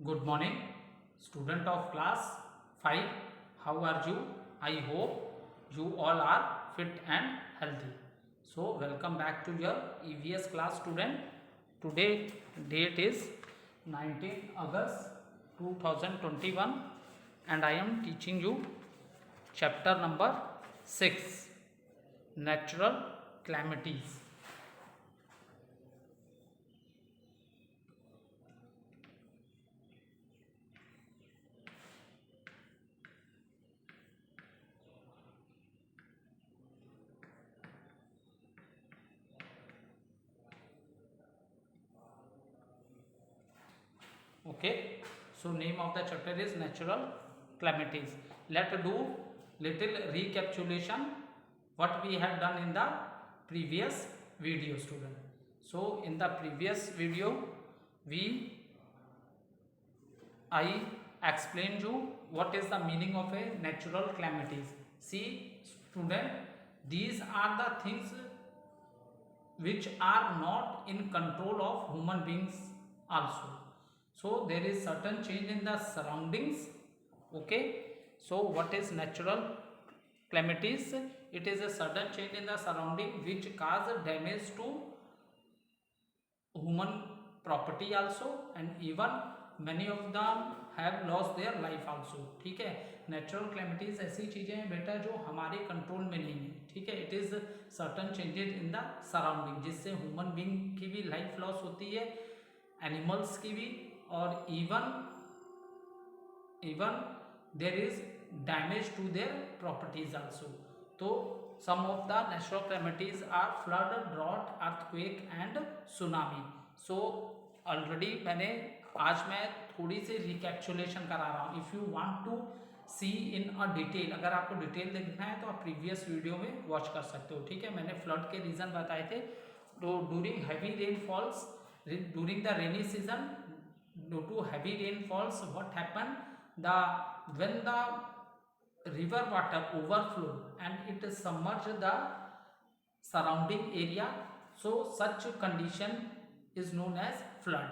Good morning, student of class 5. How are you? I hope you all are fit and healthy. So, welcome back to your EVS class, student. Today date is 19 August 2021 and I am teaching you chapter number 6, Natural Calamities. Okay, so name of the chapter is Natural Calamities. Let's do little recapitulation what we have done in the previous video, student. So in the previous video I explained you what is the meaning of a natural calamities. See, student, these are the things which are not in control of human beings also. So there is certain change in the surroundings. Okay, so what is natural calamities? It is a sudden change in the surrounding which cause damage to human property also, and even many of them have lost their life also. ठीक है, natural calamities ऐसी चीज़ें हैं बेटा जो हमारे control में नहीं है. ठीक है, it is certain changes in the surrounding जिससे ह्यूमन बींग की भी लाइफ लॉस होती है, एनिमल्स की भी, और even there is damage to their properties also. तो some of the natural calamities are flood, drought, earthquake and tsunami. So already आज मैं थोड़ी सी रिकैप्चुलेशन करा रहा हूँ. If you want to see in a detail, अगर आपको डिटेल देखना है तो आप प्रीवियस वीडियो में वॉच कर सकते हो. ठीक है, मैंने फ्लड के रीज़न बताए थे. तो during heavy rainfalls, during the rainy season, due to heavy rainfalls, what happen, the when the river water overflow and it submerge the surrounding area, so such condition is known as flood.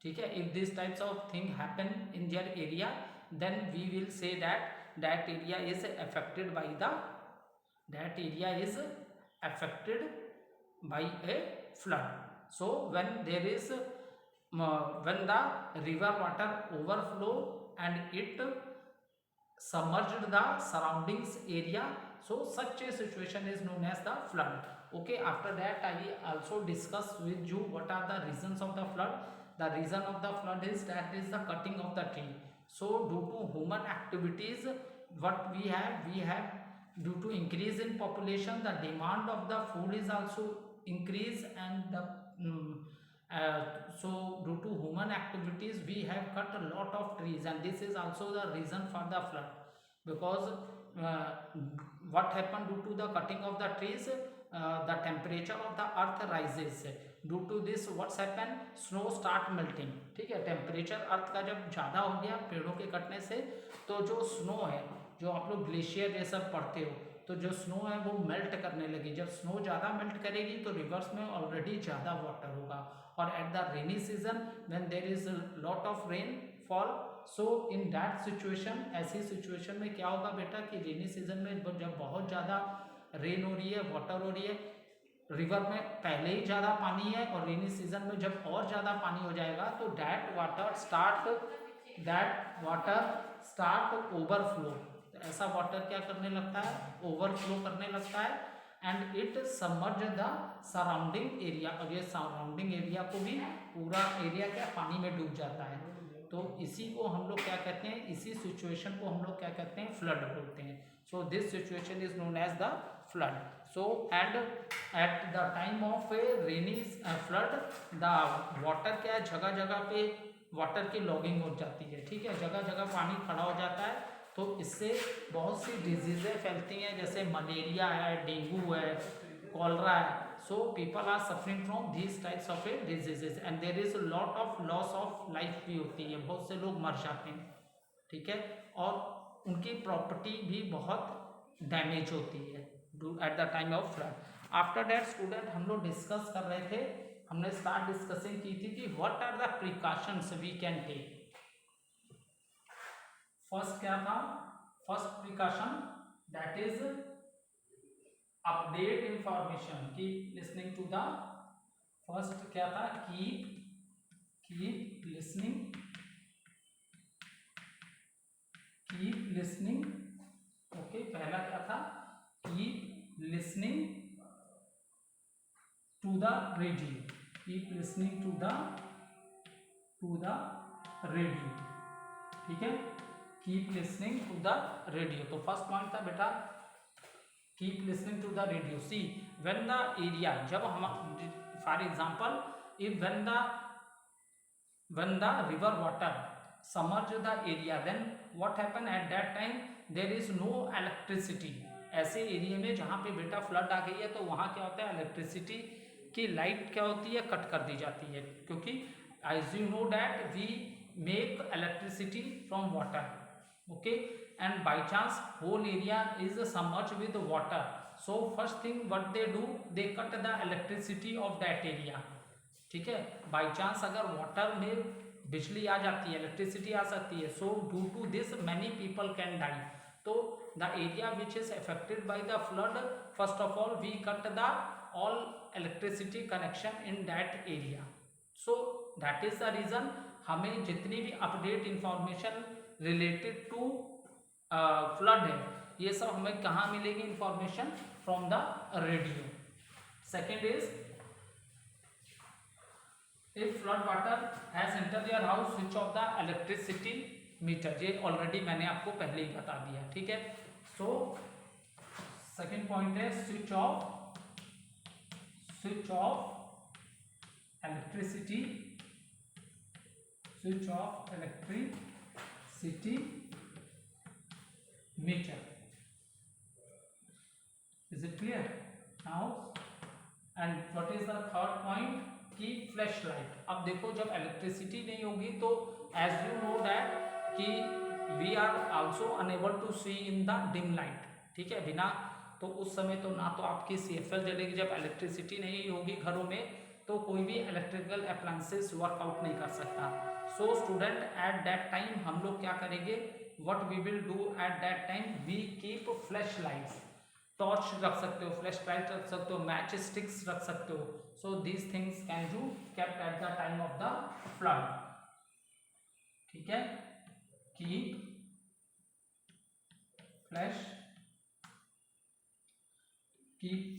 ठीक है, if these types of thing happen in your area, then we will say that area is affected by a flood. So when there is when the river water overflow and it submerged the surroundings area, so such a situation is known as the flood. Okay, after that I also discuss with you what are the reasons of the flood. The reason of the flood is the cutting of the tree. So due to human activities, what we have due to increase in population, the demand of the food is also increase, and the so due to human activities we have cut a lot of trees, and this is also the reason for the flood. Because what happened due to the cutting of the trees, the temperature of the earth rises. Due to this what's happened, snow start melting. ठीक है, temperature अर्थ का जब ज़्यादा हो गया पेड़ों के कटने से, तो जो स्नो है, जो आप लोग ग्लेशियर ये सब पढ़ते हो, तो जो स्नो है वो मेल्ट करने लगी. जब स्नो ज़्यादा मेल्ट करेगी तो रिवर्स में ऑलरेडी ज़्यादा वाटर होगा, और at the rainy season when there is lot of rain fall, so in that situation, ऐसी सिचुएशन में क्या होगा बेटा कि रेनी सीजन में जब बहुत ज़्यादा रेन हो रही है, वाटर हो रही है, रिवर में पहले ही ज़्यादा पानी है, और रेनी सीजन में जब और ज़्यादा पानी हो जाएगा तो दैट वाटर स्टार्ट ओवरफ्लो. ऐसा वाटर क्या करने लगता है, ओवरफ्लो करने लगता है, and it submerge the surrounding area, और ये सराउंडिंग एरिया को भी, पूरा एरिया क्या पानी में डूब जाता है. तो इसी को हम लोग क्या कहते हैं, इसी सिचुएशन को हम लोग क्या कहते हैं, फ्लड बोलते हैं. So this situation is known as the flood. So and at the time of a rainy flood, the water क्या है, जगह जगह पे वाटर की लॉगिंग हो जाती है. ठीक है, जगह जगह पानी खड़ा हो जाता है, तो इससे बहुत सी डिजीज़ें फैलती हैं, जैसे मलेरिया है, डेंगू है, कॉलरा है. So people are suffering from these types of diseases, and there is a lot of loss of life भी होती है, बहुत से लोग मर जाते हैं. ठीक है, और उनकी प्रॉपर्टी भी बहुत डैमेज होती है eight the time of flood. After that student हम लोग डिस्कस कर रहे थे, हमने स्टार्ट डिस्कसिंग की थी कि what are the precautions we can take. First क्या था, first precaution that is update information, keep listening to the, first क्या था, कीप लिसनिंग, ओके, पहला क्या था, keep listening to the radio, keep listening to the radio, ठीक है, keep listening to the radio. तो फर्स्ट पॉइंट था बेटा keep listening to the radio. See when the area, जब हम for example if when the river water submerge the area, then what happen at that time, there is no electricity। ऐसे area में जहाँ पे बेटा flood आ गई है तो वहाँ क्या होता है, इलेक्ट्रिसिटी की लाइट क्या होती है, कट कर दी जाती है, क्योंकि as you know that we make electricity from water, okay, and by chance whole area is submerged with water, so first thing what they do, they cut the electricity of that area, ठीक है। By chance अगर water में बिजली आ जाती है, electricity आ सकती है, so due to this many people can die. तो the area which is affected by the flood, first of all we cut the all electricity connection in that area. So that is the reason हमें जितनी भी update information related to flood है, ये सब हमें कहाँ मिलेगी information, from the radio. Second is if flood water has entered your house, switch off the electricity meter, ये ऑलरेडी मैंने आपको पहले ही बता दिया, ठीक है। सो सेकेंड पॉइंट है switch off electricity meter. Is it clear now? And what is the third point, की फ्लैश लाइट। अब देखो जब इलेक्ट्रिसिटी नहीं होगी तो एज यू नो दैट कि we are also unable to see in the dim light, ठीक है, बिना, तो उस समय तो ना तो आपकी CFL जलेगी, जब इलेक्ट्रिसिटी नहीं होगी घरों में तो कोई भी इलेक्ट्रिकल अप्लायंसेस वर्कआउट नहीं कर सकता। So student at that time हम लोग क्या करेंगे, what we will do at that time, we keep flash lights, torch रख सकते हो, फ्लैश लाइट रख सकते हो, मैच स्टिक्स रख सकते हो। So these things can you kept at the time of the flood, ठीक है। Keep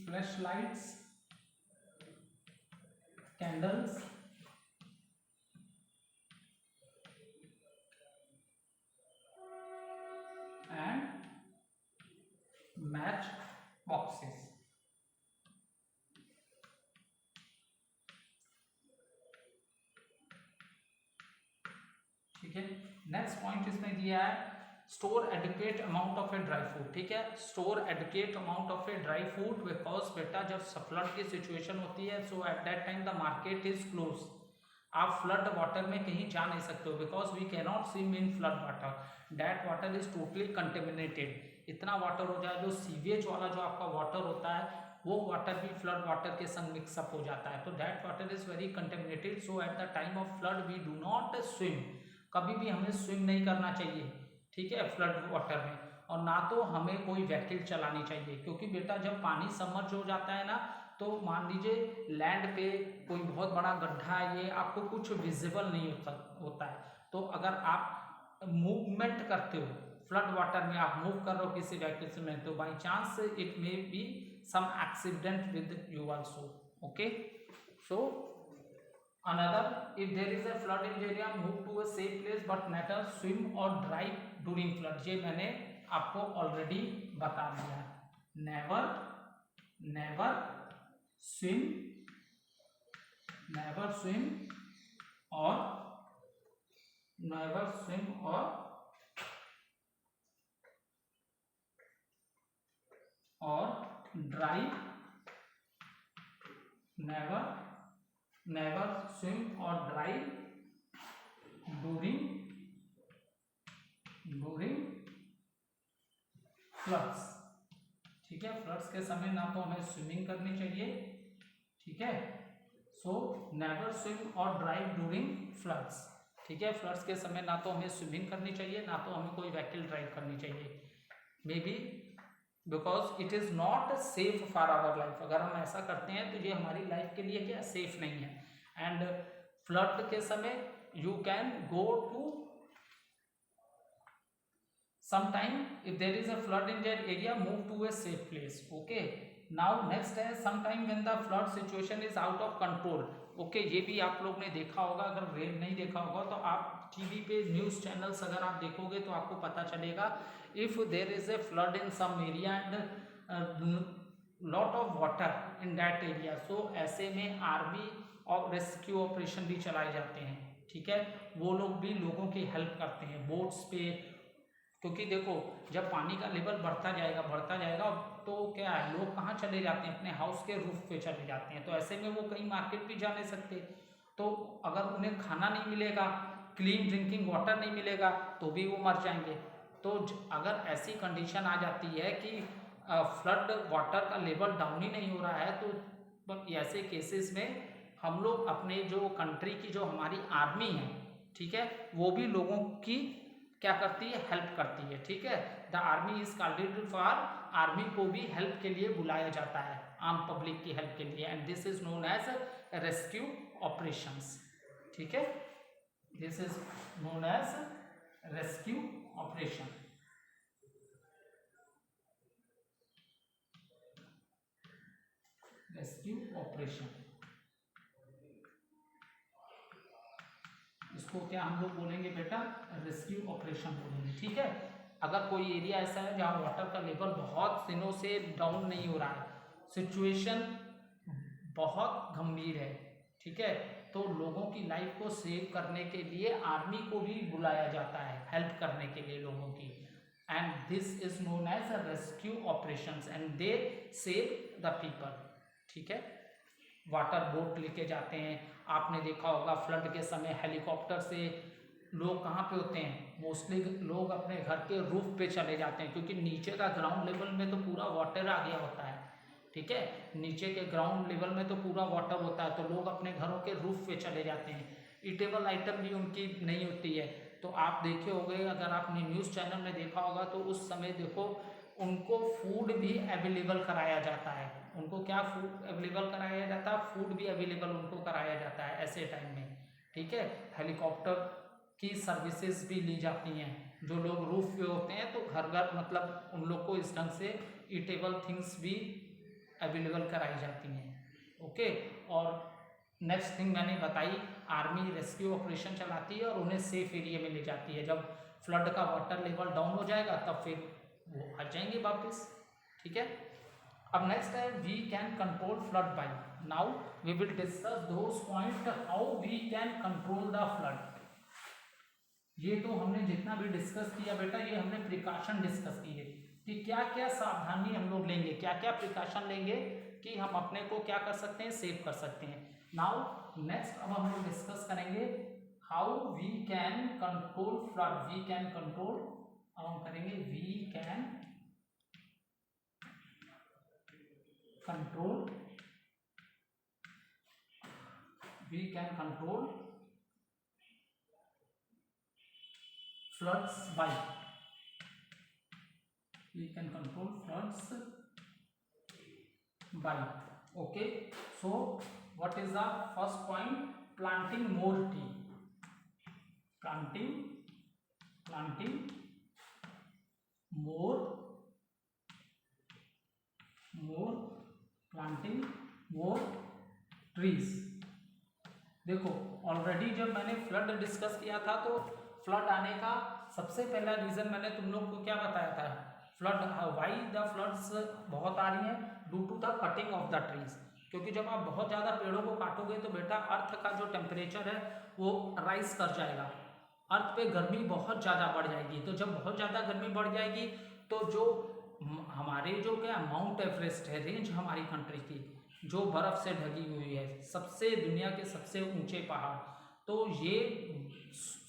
flash lights, candles and match boxes, ठीक है। नेक्स्ट पॉइंट इसमें दिया है store adequate amount of a dry food, ठीक है, store adequate amount of a dry food, because बेटा जब फ्लड की सिचुएशन होती है so at that time the market is close, आप फ्लड वाटर में कहीं जा नहीं सकते हो, because we can not swim in flood water, that water is totally contaminated. इतना वाटर हो जाए, जो सीवेज वाला जो आपका वाटर होता है वो वाटर भी फ्लड वाटर के संग मिक्सअप हो जाता है, तो that water is very contaminated. So at the time of flood we do not swim, कभी भी हमें स्विम नहीं करना चाहिए, ठीक है, फ्लड वाटर में, और ना तो हमें कोई व्हीकल चलानी चाहिए, क्योंकि बेटा जब पानी सबमर्ज हो जाता है ना, तो मान लीजिए लैंड पे कोई बहुत बड़ा गड्ढा है, ये आपको कुछ विजिबल नहीं होता है, तो अगर आप मूवमेंट करते हो फ्लड वाटर में, आप मूव कर रहे हो किसी व्हीकल से में, तो by chance it may be some accident with you also, okay. So another, if there is a flood in the area, move to a safe place but never swim or drive during flood, ये मैंने आपको already बता दिया, never swim or drive, never swim or drive during floods, ठीक है, floods के समय ना तो हमें स्विमिंग करनी चाहिए, ठीक है। सो नेवर स्विम और ड्राइव ड्यूरिंग फ्लड्स, ठीक है, फ्लड्स के समय ना तो हमें स्विमिंग करनी चाहिए, ना तो हमें कोई व्हीकल ड्राइव करनी चाहिए, may be because it is not safe for our life. अगर हम ऐसा करते हैं तो ये हमारी लाइफ के लिए क्या सेफ नहीं है। एंड फ्लड के समय you can go to sometime if there is a flood in that area, move to a safe place. Okay, now next है sometime when the flood situation is out of control. Okay, ये भी आप लोग ने देखा होगा, अगर rail नहीं देखा होगा तो आप टीवी पे न्यूज़ चैनल्स अगर आप देखोगे तो आपको पता चलेगा, if there is a flood in some area and lot of water in that area, so ऐसे में आर्मी और रेस्क्यू ऑपरेशन भी चलाए जाते हैं। ठीक है, वो लोग भी लोगों की हेल्प करते हैं बोट्स पे, क्योंकि देखो जब पानी का लेवल बढ़ता जाएगा तो क्या है, लोग कहाँ चले जाते हैं, अपने हाउस के रूफ पे चले जाते हैं। तो ऐसे में वो कहीं मार्केट भी जा नहीं सकते, तो अगर उन्हें खाना नहीं मिलेगा, क्लीन ड्रिंकिंग वाटर नहीं मिलेगा, तो भी वो मर जाएंगे। तो अगर ऐसी कंडीशन आ जाती है कि फ्लड वाटर का लेवल डाउन ही नहीं हो रहा है, तो ऐसे केसेस में हम लोग अपने जो कंट्री की जो हमारी आर्मी है, ठीक है, वो भी लोगों की क्या करती है, हेल्प करती है। ठीक है, the army is called for, army को भी हेल्प के लिए बुलाया जाता है, आम पब्लिक की हेल्प के लिए, and this is known as rescue operations. ठीक है, this is known as rescue operation. Rescue operation, इसको क्या हम लोग बोलेंगे बेटा, रेस्क्यू ऑपरेशन बोलेंगे। ठीक है, अगर कोई एरिया ऐसा है जहाँ वाटर का लेवल बहुत दिनों से डाउन नहीं हो रहा है, सिचुएशन बहुत गंभीर है, ठीक है, तो लोगों की लाइफ को सेव करने के लिए आर्मी को भी बुलाया जाता है हेल्प करने के लिए लोगों की, and this is known as rescue operations, and they save the people. ठीक है, वाटर बोट लेके जाते हैं, आपने देखा होगा फ्लड के समय हेलीकॉप्टर से लोग कहाँ पे होते हैं, मोस्टली लोग अपने घर के रूफ पे चले जाते हैं, क्योंकि नीचे का ग्राउंड लेवल में तो पूरा वाटर आ गया होता है। ठीक है, नीचे के ग्राउंड लेवल में तो पूरा वाटर होता है, तो लोग अपने घरों के रूफ पे चले जाते हैं, ईटेबल आइटम भी उनकी नहीं होती है। तो आप देखे होंगे, अगर आपने न्यूज़ चैनल में देखा होगा, तो उस समय देखो उनको फूड भी अवेलेबल कराया जाता है, उनको क्या फूड अवेलेबल कराया जाता है, फूड भी अवेलेबल उनको कराया जाता है ऐसे टाइम में। ठीक है, हेलीकॉप्टर की सर्विसेज भी ली जाती हैं, जो लोग रूफ पे होते हैं तो घर घर मतलब उन लोग को इस ढंग से ईटेबल थिंग्स भी अवेलेबल कराई जाती हैं। ओके, और नेक्स्ट थिंग मैंने बताई, आर्मी रेस्क्यू ऑपरेशन चलाती है और उन्हें सेफ एरिया में ले जाती है। जब फ्लड का वाटर लेवल डाउन हो जाएगा तब फिर वो आ जाएंगे वापस। ठीक है, अब नेक्स्ट है we can control flood by. Now we will discuss those point how we can control the flood. ये तो हमने जितना भी डिस्कस किया बेटा, ये हमने प्रिकॉशन डिस्कस किए कि क्या क्या सावधानी हम लोग लेंगे, क्या क्या प्रिकॉशन लेंगे कि हम अपने को क्या कर सकते हैं, सेव कर सकते हैं। नाउ नेक्स्ट अब हम लोग डिस्कस करेंगे how we can control flood. We can control, अब हम करेंगे we can control, we can control floods by, we can control floods by. Okay, so what is the first point? Planting more tree, planting more planting more trees। देखो already जब मैंने flood discuss किया था तो flood आने का सबसे पहला रीजन मैंने तुम लोग को क्या बताया था, फ्लड व्हाई द फ्लड्स बहुत आ रही हैं, due to the cutting of the trees. क्योंकि जब आप बहुत ज़्यादा पेड़ों को काटोगे तो बेटा अर्थ का जो टेम्परेचर है वो राइज कर जाएगा, अर्थ पे गर्मी बहुत ज़्यादा बढ़ जाएगी। तो जब बहुत ज़्यादा गर्मी बढ़ जाएगी तो जो हमारे जो क्या माउंट एवरेस्ट है, रेंज हमारी कंट्री की जो बर्फ़ से ढकी हुई है, सबसे दुनिया के सबसे ऊंचे पहाड़, तो ये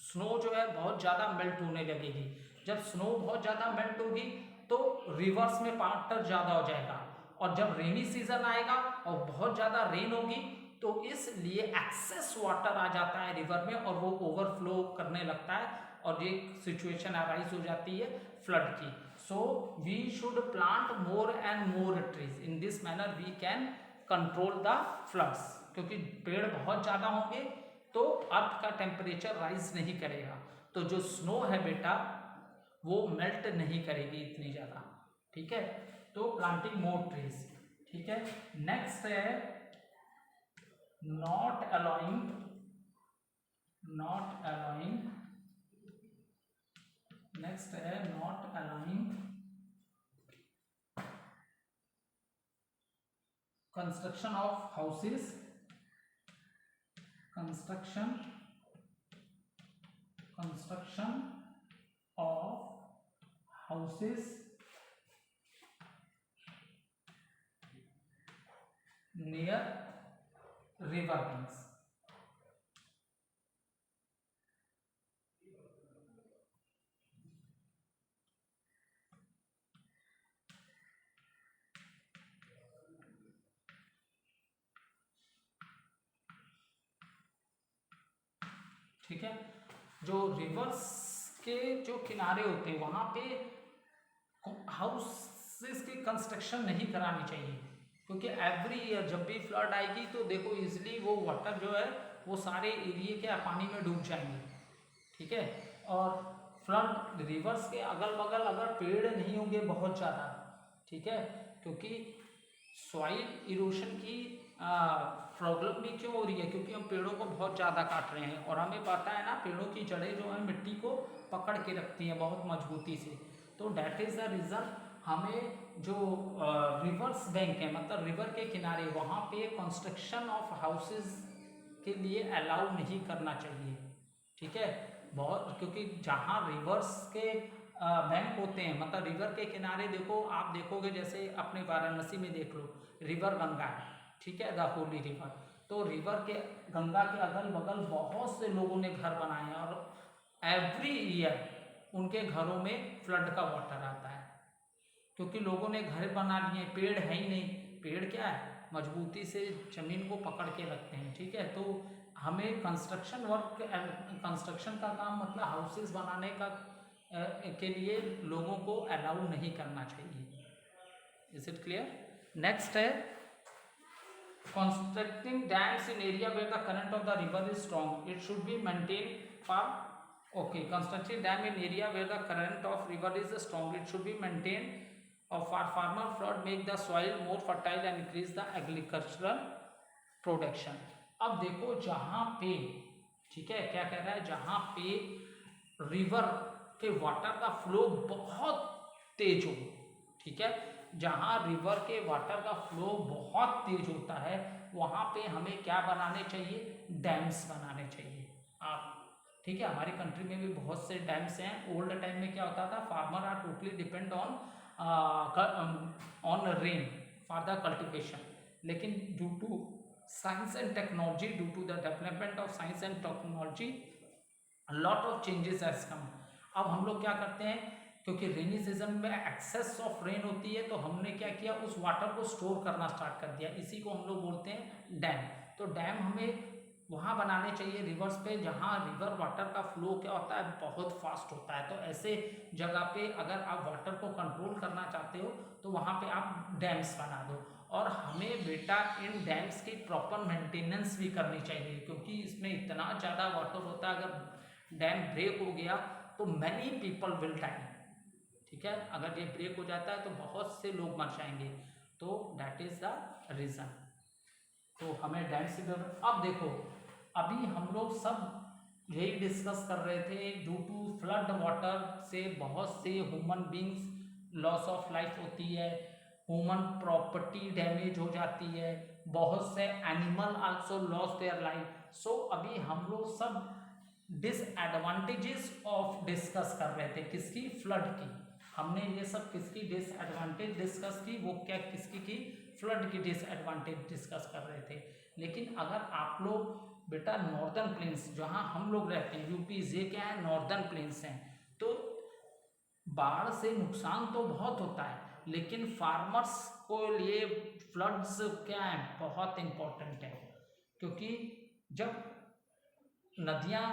स्नो जो है बहुत ज़्यादा मेल्ट होने लगेगी। जब स्नो बहुत ज़्यादा मेल्ट होगी तो रिवर्स में वाटर ज़्यादा हो जाएगा, और जब रेनी सीजन आएगा और बहुत ज़्यादा रेन होगी तो इसलिए एक्सेस वाटर आ जाता है रिवर में और वो ओवरफ्लो करने लगता है और ये सिचुएशन अराइज हो जाती है फ्लड की. So we should plant more and more trees. In this manner we can control the floods. क्योंकि पेड़ बहुत ज़्यादा होंगे तो अर्थ का टेम्परेचर राइज नहीं करेगा, तो जो स्नो है बेटा वो मेल्ट नहीं करेगी इतनी ज़्यादा. ठीक है, तो प्लांटिंग मोर ट्रीज. ठीक है, नेक्स्ट है not allowing next है not allowing construction of houses near river banks. ठीक है, जो रिवर्स के जो किनारे होते हैं वहां पे हाउसेस की कंस्ट्रक्शन नहीं करानी चाहिए, क्योंकि एवरी ईयर जब भी फ्लड आएगी तो देखो इजली वो वाटर जो है वो सारे एरिया के पानी में डूब जाएंगे. ठीक है, और फ्लड रिवर्स के अगल बगल अगर पेड़ नहीं होंगे बहुत ज़्यादा, ठीक है, क्योंकि सॉइल इरोशन की प्रॉब्लम भी क्यों हो रही है, क्योंकि हम पेड़ों को बहुत ज़्यादा काट रहे हैं और हमें पता है ना पेड़ों की जड़ें जो है मिट्टी को पकड़ के रखती हैं बहुत मजबूती से. तो डैट इज़ द रीज़न हमें जो रिवर्स बैंक है मतलब रिवर के किनारे वहाँ पे कंस्ट्रक्शन ऑफ हाउसेस के लिए अलाउ नहीं करना चाहिए. ठीक है, बहुत, क्योंकि जहाँ रिवर्स के बैंक होते हैं मतलब रिवर के किनारे देखो आप देखोगे जैसे अपने वाराणसी में देख लो रिवर गंगा है. ठीक है, द होली रिवर. तो रिवर के गंगा के अगल बगल बहुत से लोगों ने घर बनाए हैं और एवरी ईयर उनके घरों में फ्लड का वाटर आता है, क्योंकि लोगों ने घर बना लिए, पेड़ है ही नहीं. पेड़ क्या है, मजबूती से जमीन को पकड़ के रखते हैं. ठीक है, तो हमें कंस्ट्रक्शन का काम मतलब हाउसेस बनाने का के लिए लोगों को अलाउ नहीं करना चाहिए. Is it clear? नेक्स्ट है constructing dams in area where the current of the river is strong. It should be maintained for constructing dam in area where the current of river is strong. It should be maintained for farmer flood make the soil more fertile and increase the agricultural production. अब देखो जहाँ पे, ठीक है, क्या कह रहा है, जहाँ पे रिवर के वाटर का फ्लो बहुत तेज हो. ठीक है, जहाँ रिवर के वाटर का फ्लो बहुत तेज होता है वहाँ पे हमें क्या बनाने चाहिए, डैम्स बनाने चाहिए. आप ठीक है, हमारी कंट्री में भी बहुत से डैम्स हैं. ओल्ड टाइम में क्या होता था, farmer are totally depend on rain for the cultivation. लेकिन due to science and technology, due to the development of science and technology lot of changes has come. अब हम लोग क्या करते हैं, क्योंकि रेनी सीजन में एक्सेस ऑफ रेन होती है तो हमने क्या किया, उस वाटर को स्टोर करना स्टार्ट कर दिया. इसी को हम लोग बोलते हैं डैम. तो डैम हमें वहाँ बनाने चाहिए रिवर्स पे जहाँ रिवर वाटर का फ्लो क्या होता है, बहुत फास्ट होता है. तो ऐसे जगह पे अगर आप वाटर को कंट्रोल करना चाहते हो तो वहाँ पे आप डैम्स बना दो. और हमें बेटा इन डैम्स की प्रॉपर मेंटेनेंस भी करनी चाहिए, क्योंकि इसमें इतना ज़्यादा वाटर होता है, अगर डैम ब्रेक हो गया तो मैनी पीपल विल डाई. ठीक है, अगर ये ब्रेक हो जाता है तो बहुत से लोग मर जाएंगे. तो दैट इज द रीज़न. तो हमें डैम से अब देखो अभी हम लोग सब यही डिस्कस कर रहे थे, ड्यू टू फ्लड वाटर से बहुत से human beings loss of life होती है, ह्यूमन प्रॉपर्टी डैमेज हो जाती है, बहुत से animal also loss their life. So अभी हम लोग सब डिसएडवांटेजेस ऑफ डिस्कस कर रहे थे, किसकी, फ्लड की. हमने ये सब किसकी डिसएडवांटेज डिस्कस की, वो क्या किसकी की, फ्लड की डिसएडवांटेज डिस्कस कर रहे थे. लेकिन अगर आप लोग बेटा नॉर्दर्न प्लेन्स जहाँ हम लोग रहते हैं, यूपी ये क्या है, नॉर्दर्न प्लेन्स हैं, तो बाढ़ से नुकसान तो बहुत होता है लेकिन फार्मर्स को लिए फ्लड्स क्या है, बहुत इंपॉर्टेंट है. क्योंकि जब नदियाँ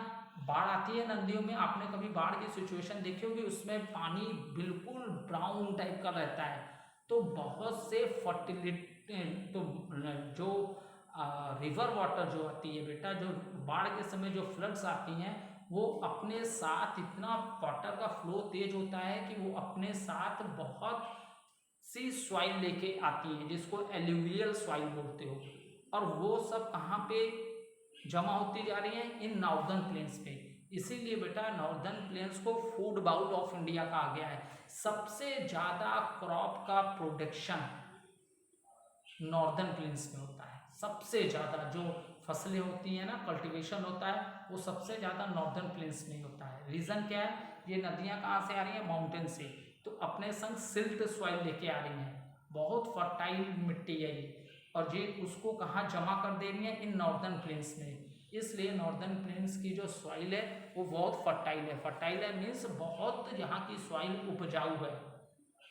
बाढ़ आती है, नदियों में आपने कभी बाढ़ की सिचुएशन देखी होगी, उसमें पानी बिल्कुल ब्राउन टाइप का रहता है, तो बहुत से फर्टिलिटी, तो जो रिवर वाटर जो आती है बेटा, जो बाढ़ के समय जो फ्लड्स आती हैं, वो अपने साथ इतना वाटर का फ्लो तेज होता है कि वो अपने साथ बहुत सी सॉइल लेके आती है, जिसको एल्यूवियल सॉइल बोलते हो, और वो सब कहाँ पे जमा होती जा रही है? इन नॉर्दर्न प्लेन्स पे। इसीलिए बेटा नॉर्दर्न प्लेन्स को फूड बाउल ऑफ इंडिया कहा गया है। सबसे ज़्यादा क्रॉप का प्रोडक्शन नॉर्दर्न प्लेन्स में होता है। सबसे ज़्यादा जो फसलें होती हैं ना, कल्टीवेशन होता है, वो सबसे ज़्यादा नॉर्दर्न प्लेन्स में होता है। रीज़न क्या है? ये नदियाँ कहाँ से आ रही हैं? माउंटेन से, तो अपने संग सिल्ट सॉइल लेके आ रही हैं, बहुत फर्टाइल मिट्टी है ये, और ये उसको कहाँ जमा कर दे रही है? इन नॉर्दर्न प्लेन्स में। इसलिए नॉर्दर्न प्लेन्स की जो सॉइल है वो बहुत फर्टाइल है। फर्टाइल है मीन्स बहुत यहाँ की सॉइल उपजाऊ है,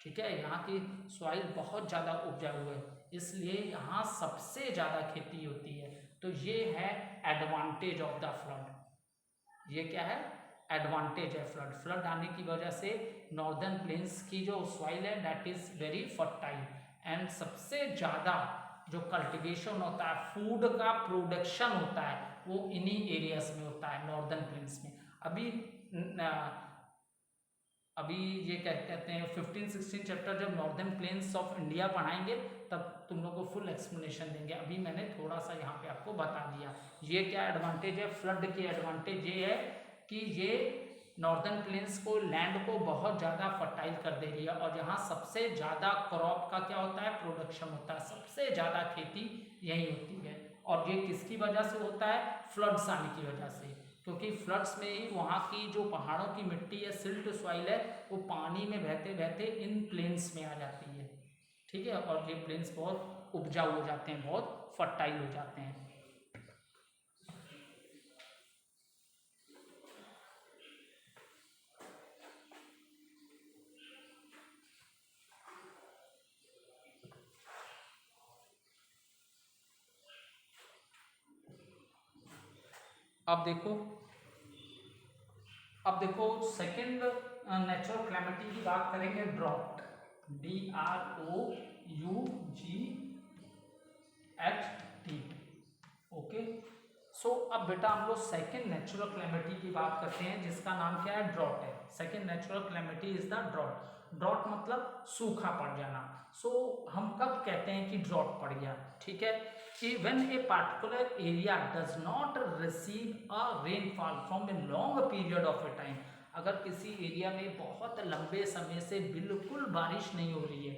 ठीक है, यहाँ की सॉइल बहुत ज़्यादा उपजाऊ है, इसलिए यहाँ सबसे ज़्यादा खेती होती है। तो ये है एडवांटेज ऑफ द फ्लड। ये क्या है? एडवांटेज है फ्लड। फ्लड आने की वजह से नॉर्दर्न प्लेन्स की जो सॉइल है that is very fertile, and सबसे ज़्यादा जो कल्टीवेशन होता है, फूड का प्रोडक्शन होता है, वो इन्हीं एरियाज में होता है, नॉर्दर्न प्लेन्स में। अभी ये क्या कहते हैं, 15-16 चैप्टर जब नॉर्दर्न प्लेन्स ऑफ इंडिया पढ़ाएंगे तब तुम लोग को फुल एक्सप्लेनेशन देंगे। अभी मैंने थोड़ा सा यहाँ पे आपको बता दिया। ये क्या एडवांटेज है फ्लड की? एडवांटेज ये है कि ये नॉर्दर्न प्लेन्स को, लैंड को बहुत ज़्यादा फर्टाइल कर दे रही है, और यहाँ सबसे ज़्यादा क्रॉप का क्या होता है? प्रोडक्शन होता है, सबसे ज़्यादा खेती यही होती है। और ये किसकी वजह से होता है? फ्लड्स आने की वजह से, क्योंकि फ्लड्स में ही वहाँ की जो पहाड़ों की मिट्टी है, सिल्ट सॉइल है, वो पानी में बहते बहते इन प्लेन्स में आ जाती है, ठीक है, और ये प्लेन्स बहुत उपजाऊ हो जाते हैं, बहुत फर्टाइल हो जाते हैं। अब देखो सेकंड नेचुरल क्लैमिटी की बात करेंगे, ड्रॉट, DROUGHT, ओके। सो अब बेटा हम लोग सेकंड नेचुरल क्लैमिटी की बात करते हैं, जिसका नाम क्या है? ड्रॉट है। Second natural calamity is the drought. Drought मतलब सूखा पड़ जाना। सो हम कब कहते हैं कि ड्रॉट पड़ गया? ठीक है, कि when a particular area does not receive a rainfall from a long period of A time. अगर किसी एरिया में बहुत लंबे समय से बिल्कुल बारिश नहीं हो रही है,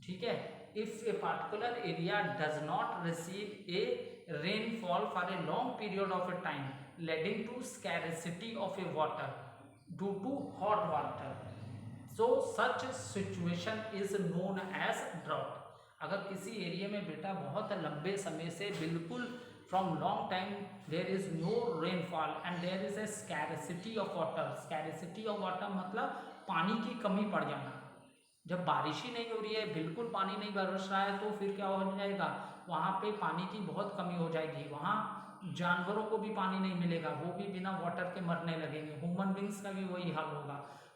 ठीक है, if a particular area does not receive A rainfall for a long period of a time leading to scarcity of a water due to hot water, so such situation is known as drought। अगर किसी area में बेटा बहुत लंबे समय से बिल्कुल from long time there is no rainfall and there is a scarcity of water. Scarcity of water मतलब पानी की कमी पड़ जाना। जब बारिश ही नहीं हो रही है, बिल्कुल पानी नहीं बरस रहा है, तो फिर क्या हो जाएगा? वहाँ पे पानी की बहुत कमी हो जाएगी, वहाँ जानवरों को भी पानी नहीं मिलेगा, वो भी बिना वाटर के मरने लगेंगे, ह्यूमन बींग्स का भी वही हाल होगा।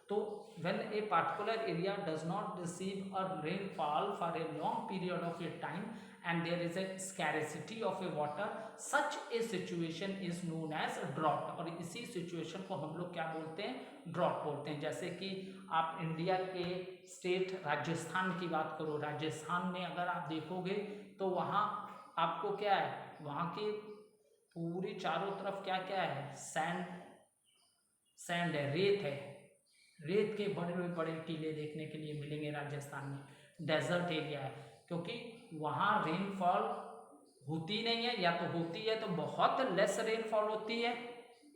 तो when a particular area does not receive a rainfall for a long period of a time and there is a scarcity of a water, such a situation is known as drought। और इसी situation को हम लोग क्या बोलते हैं? Drought बोलते हैं। जैसे कि आप इंडिया के स्टेट राजस्थान की बात करो, राजस्थान में अगर आप देखोगे तो वहाँ आपको क्या है? वहाँ की पूरी चारों तरफ क्या क्या है? सैंड है, रेत है, रेत के बड़े बड़े टीले देखने के लिए मिलेंगे राजस्थान में। डेजर्ट एरिया है, क्योंकि वहाँ रेनफॉल होती नहीं है, या तो होती है तो बहुत लेस रेनफॉल होती है,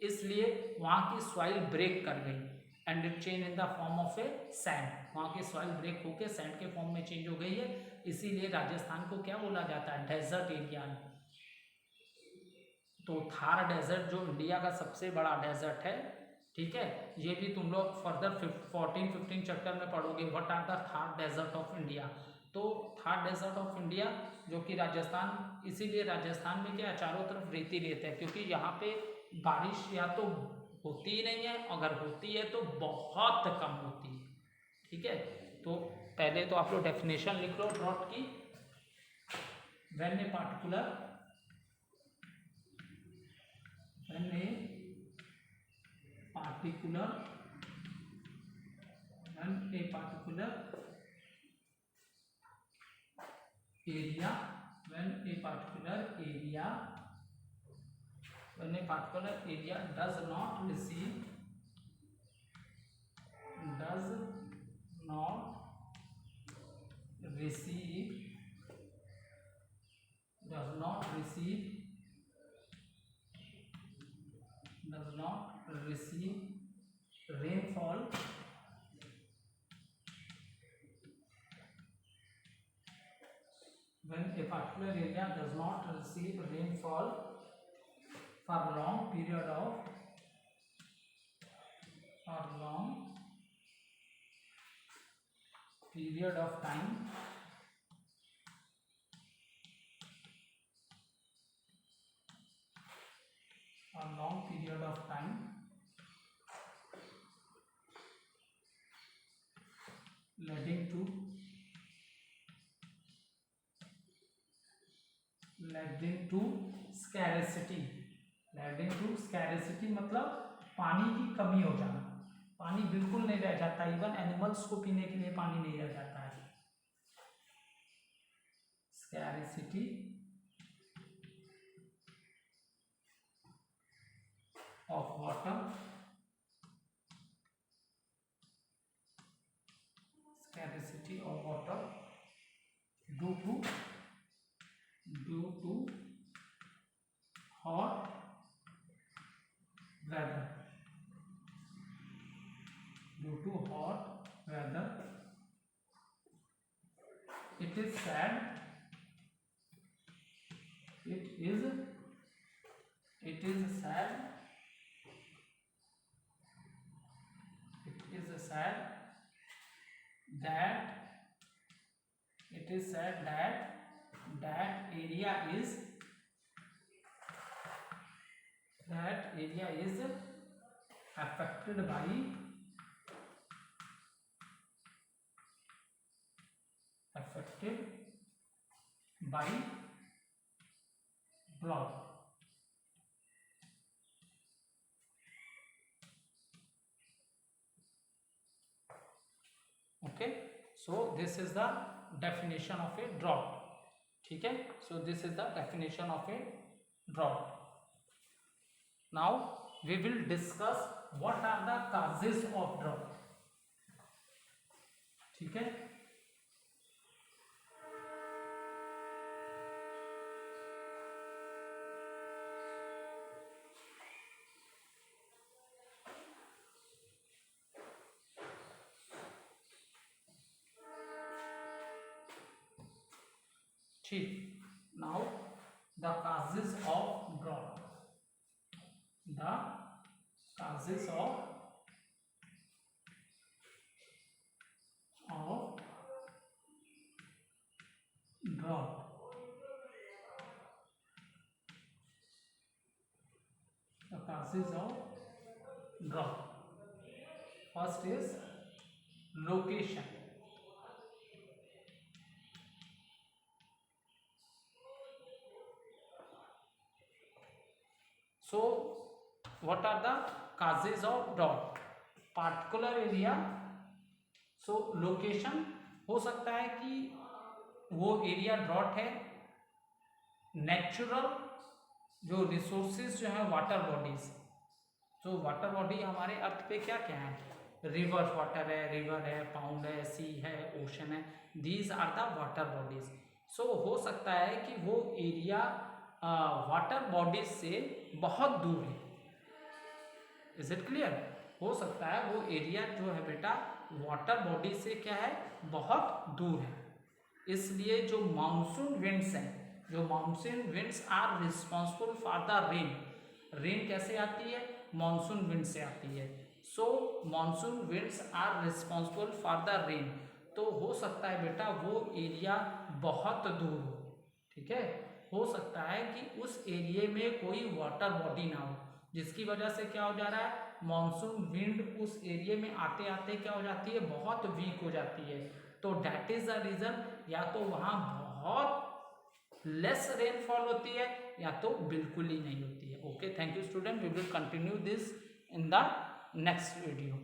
इसलिए वहाँ की सॉइल ब्रेक कर गई and it change in the form of A sand. वहाँ की सॉइल ब्रेक होकर सैंड के फॉर्म में चेंज हो गई है, इसीलिए राजस्थान को क्या बोला जाता है? Desert area. तो थार डेजर्ट जो इंडिया का सबसे बड़ा डेजर्ट है, ठीक है, ये भी तुम लोग फर्दर 14-15 चैप्टर में पढ़ोगे, what are the Thar desert of India. तो था डेजर्ट ऑफ इंडिया, जो कि राजस्थान, इसीलिए राजस्थान में क्या चारों तरफ रेती रेत है, क्योंकि यहाँ पे बारिश या तो होती ही नहीं है, अगर होती है तो बहुत कम होती है। ठीक है, तो पहले तो आप लोग डेफिनेशन लिख लो ड्रॉट की। When a particular area when a particular area does not receive rainfall when a particular area does not receive rainfall for long period of time, leading to scarcity मतलब पानी की कमी हो जाना, पानी बिल्कुल नहीं रह जाता, इवन एनिमल्स को पीने के लिए पानी नहीं रह जाता है। scarcity of water due to hot weather, it is said that area is affected by drought. Okay, so this is the definition of a drought. ठीक है, so this is the definition of a drought. Now we will discuss what are the causes of drought. ठीक है, ठीक, now the causes of drought. The causes of drought. First is location. So what are the causes of drought? Particular area, so location हो सकता है कि वो area drought है, natural जो रिसोर्सेज जो है वाटर बॉडीज, तो वाटर बॉडी हमारे अर्थ पे क्या क्या है, रिवर वाटर है, पाउंड है, सी है, ओशन है, these are the water bodies. So हो सकता है कि वो एरिया वाटर बॉडीज से बहुत दूर है। Is it clear? हो सकता है वो एरिया जो है बेटा वाटर बॉडी से क्या है, बहुत दूर है। इसलिए जो मानसून विंड्स हैं, जो monsoon winds are responsible for the rain. Rain कैसे आती है? मानसून विंड से आती है। So monsoon winds are responsible for the rain. तो हो सकता है बेटा वो एरिया बहुत दूर हो, ठीक है। हो सकता है कि उस एरिया में कोई वाटर बॉडी ना हो, जिसकी वजह से क्या हो जा रहा है, मॉनसून विंड उस एरिया में आते आते क्या हो जाती है, बहुत वीक हो जाती है। तो दैट इज द रीजन, या तो वहाँ बहुत लेस रेनफॉल होती है या तो बिल्कुल ही नहीं होती है। Okay, thank you student, we will continue this in the next video.